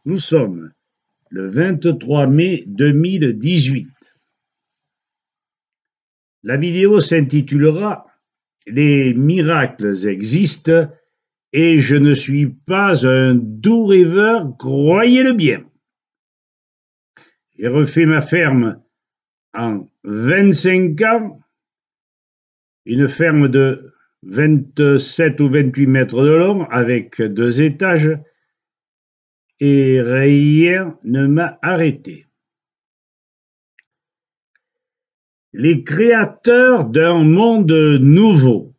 Nous sommes le 23 mai 2018. La vidéo s'intitulera « Les miracles existent et je ne suis pas un doux rêveur, croyez-le bien ». J'ai refait ma ferme en 25 ans, une ferme de 27 ou 28 mètres de long avec 2 étages, et rien ne m'a arrêté. Les créateurs d'un monde nouveau,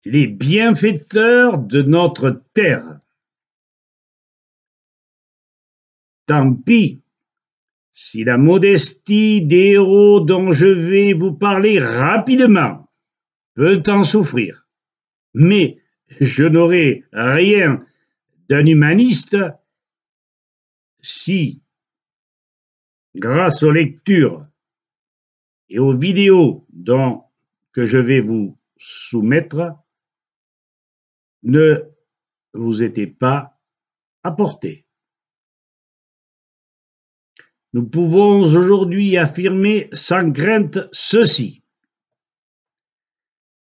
les bienfaiteurs de notre terre. Tant pis si la modestie des héros dont je vais vous parler rapidement peut en souffrir, mais je n'aurai rien d'un humaniste si, grâce aux lectures et aux vidéos que je vais vous soumettre, ne vous était pas apporté. Nous pouvons aujourd'hui affirmer sans crainte ceci.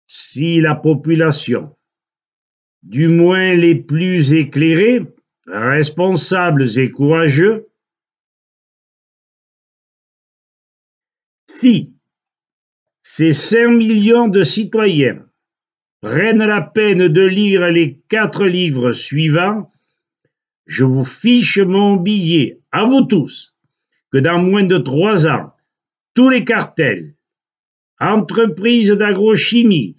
Si la population, du moins les plus éclairés, responsables et courageux, si ces 5 millions de citoyens prennent la peine de lire les 4 livres suivants, je vous fiche mon billet, à vous tous, que dans moins de 3 ans, tous les cartels, entreprises d'agrochimie,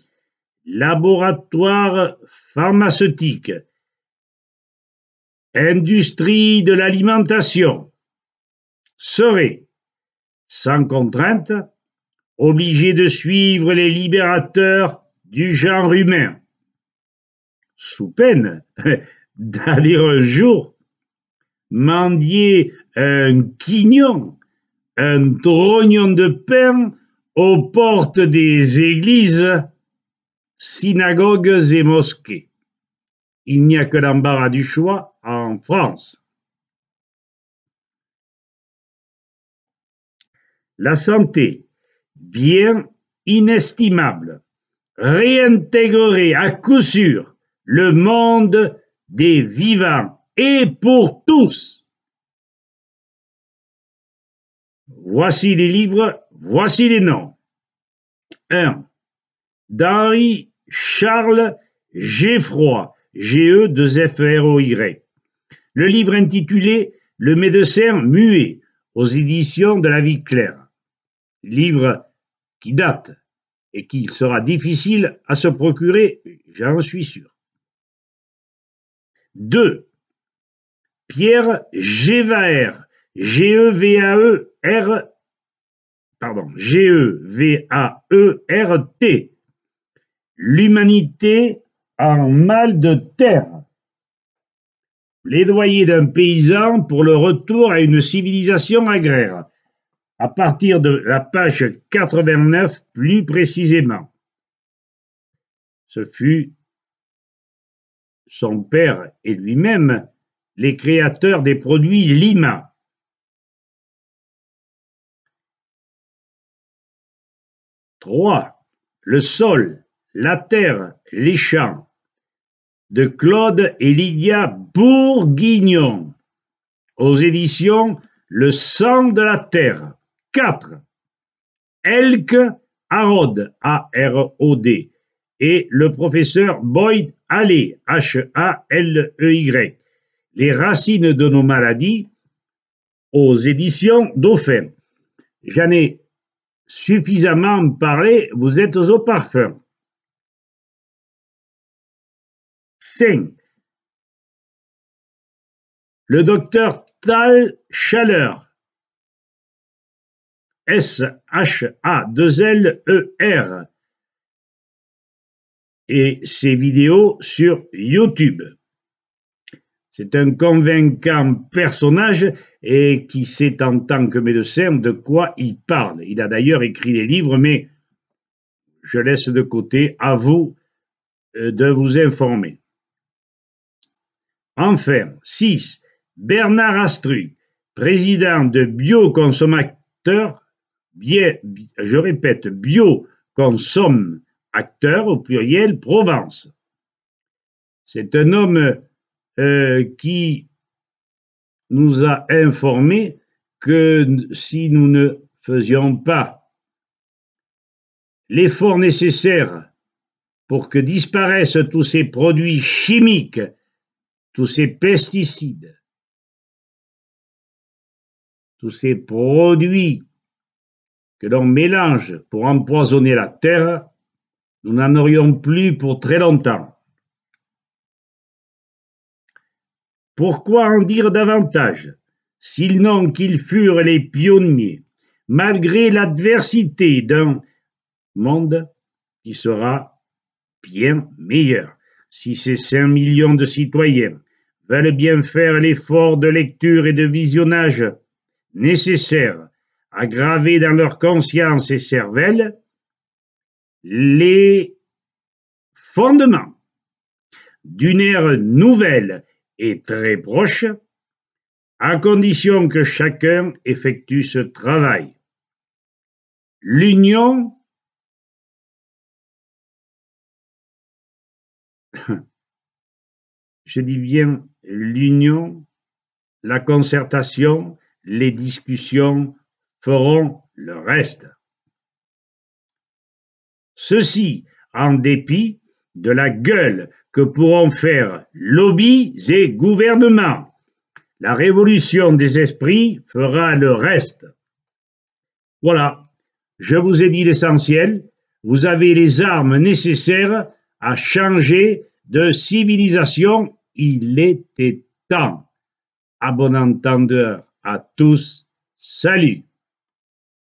laboratoires pharmaceutiques, industrie de l'alimentation seraient, sans contrainte, obligés de suivre les libérateurs du genre humain, sous peine d'aller un jour mendier un quignon, un trognon de pain aux portes des églises, synagogues et mosquées. Il n'y a que l'embarras du choix en France. La santé, bien inestimable, réintégrerait à coup sûr le monde des vivants et pour tous. Voici les livres, voici les noms. 1. d'Henri Charles Geffroy, G-E-2-F-R-O-Y. Le livre intitulé « Le médecin muet » aux éditions de La Vie Claire. Livre qui date et qu'il sera difficile à se procurer, j'en suis sûr. 2. Pierre Gevaert, G-E-V-A-E-R-T. L'humanité en mal de terre. Plaidoyer d'un paysan pour le retour à une civilisation agraire, à partir de la page 89 plus précisément. Ce fut son père et lui-même les créateurs des produits Lima. 3. Le sol, la terre, les champs, de Claude et Lydia Bourguignon, aux éditions Le sang de la terre. 4. Elke Harrod, A-R-O-D, et le professeur Boyd Halley, H-A-L-E-Y, Les racines de nos maladies, aux éditions Dauphin. J'en ai suffisamment parlé, vous êtes au parfum. 5. Le docteur Tal Chaleur, S-H-A-2-L-E-R, et ses vidéos sur YouTube. C'est un convaincant personnage et qui sait en tant que médecin de quoi il parle. Il a d'ailleurs écrit des livres, mais je laisse de côté, à vous de vous informer. Enfin, 6. Bernard Astru, président de Bioconsommateurs, je répète, Bioconsommateurs au pluriel Provence. C'est un homme qui nous a informé que si nous ne faisions pas l'effort nécessaire pour que disparaissent tous ces produits chimiques, tous ces pesticides, tous ces produits que l'on mélange pour empoisonner la terre, nous n'en aurions plus pour très longtemps. Pourquoi en dire davantage, sinon qu'ils furent les pionniers, malgré l'adversité d'un monde qui sera bien meilleur, si ces 5 millions de citoyens veulent bien faire l'effort de lecture et de visionnage nécessaire à graver dans leur conscience et cervelle les fondements d'une ère nouvelle et très proche, à condition que chacun effectue ce travail. L'union, je dis bien l'union, la concertation, les discussions feront le reste. Ceci en dépit de la gueule que pourront faire lobbies et gouvernements. La révolution des esprits fera le reste. Voilà, je vous ai dit l'essentiel. Vous avez les armes nécessaires à changer de civilisation. Il était temps. À bon entendeur à tous, salut.